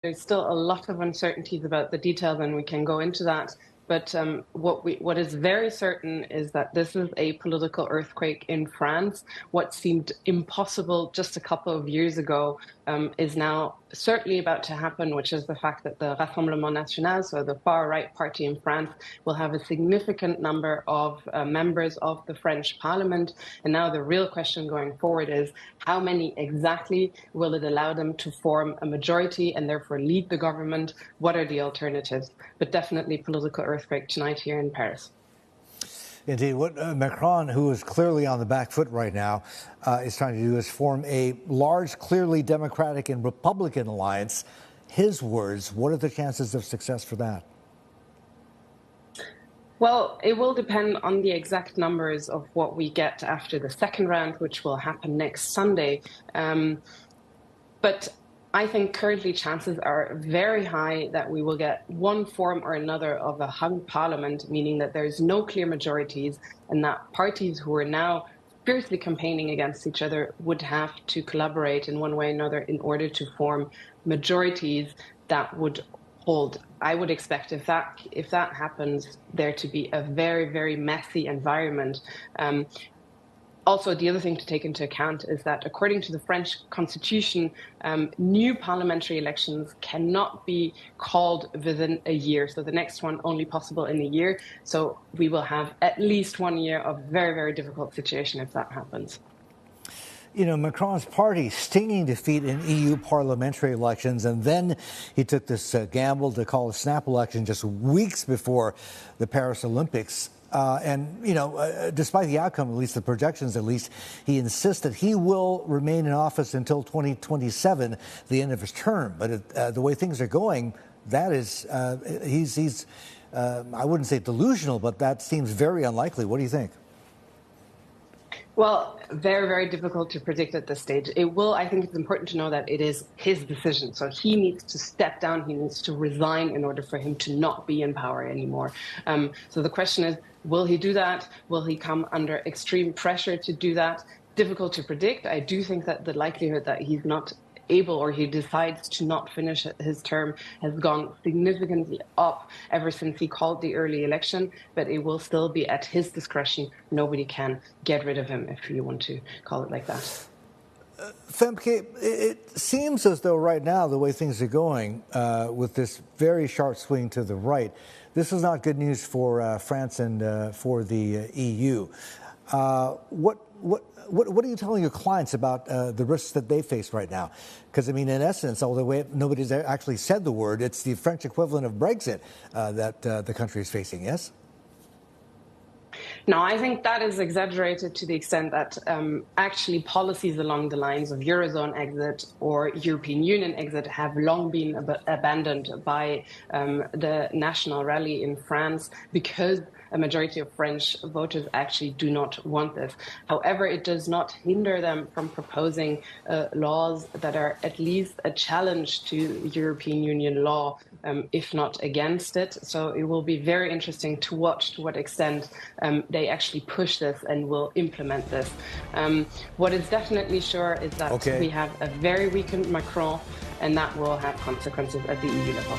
There's still a lot of uncertainties about the details, and we can go into that. But what is very certain is that this is a political earthquake in France. What seemed impossible just a couple of years ago is now certainly about to happen, which is the fact that the Rassemblement National, so the far-right party in France, will have a significant number of members of the French Parliament. And now the real question going forward is how many exactly will it allow them to form a majority and therefore lead the government? What are the alternatives? But definitely political earthquake tonight here in Paris. Indeed. What Macron, who is clearly on the back foot right now, is trying to do is form a large, clearly Democratic and Republican alliance. His words, what are the chances of success for that? Well, it will depend on the exact numbers of what we get after the second round, which will happen next Sunday. But I think currently chances are very high that we will get one form or another of a hung parliament, meaning that there's no clear majorities and that parties who are now fiercely campaigning against each other would have to collaborate in one way or another in order to form majorities that would hold. I would expect if that happens, there to be a very, very messy environment. Also, the other thing to take into account is that according to the French constitution, new parliamentary elections cannot be called within a year. So the next one only possible in a year. So we will have at least 1 year of very, very difficult situation if that happens. You know, Macron's party stinging defeat in EU parliamentary elections, and then he took this gamble to call a snap election just weeks before the Paris Olympics. Despite the outcome, at least the projections, he insists that he will remain in office until 2027, the end of his term. But the way things are going, that is, he's I wouldn't say delusional, but that seems very unlikely. What do you think? Well, very, very difficult to predict at this stage. I think it's important to know that it is his decision. So he needs to step down, he needs to resign in order for him to not be in power anymore. So the question is, will he do that? Will he come under extreme pressure to do that? Difficult to predict. I do think that the likelihood that he's not able or he decides to not finish his term has gone significantly up ever since he called the early election, but it will still be at his discretion. Nobody can get rid of him, if you want to call it like that. Famke, it seems as though right now, the way things are going, with this very sharp swing to the right, this is not good news for France and for the EU. What are you telling your clients about the risks that they face right now? Because, I mean, in essence, although nobody's actually said the word, it's the French equivalent of Brexit that the country is facing, yes? No, I think that is exaggerated to the extent that actually policies along the lines of Eurozone exit or European Union exit have long been abandoned by the National Rally in France because a majority of French voters actually do not want this. However, it does not hinder them from proposing laws that are at least a challenge to European Union law, if not against it. So it will be very interesting to watch to what extent they actually push this and will implement this. What is definitely sure is that we have a very weakened Macron, and that will have consequences at the EU level.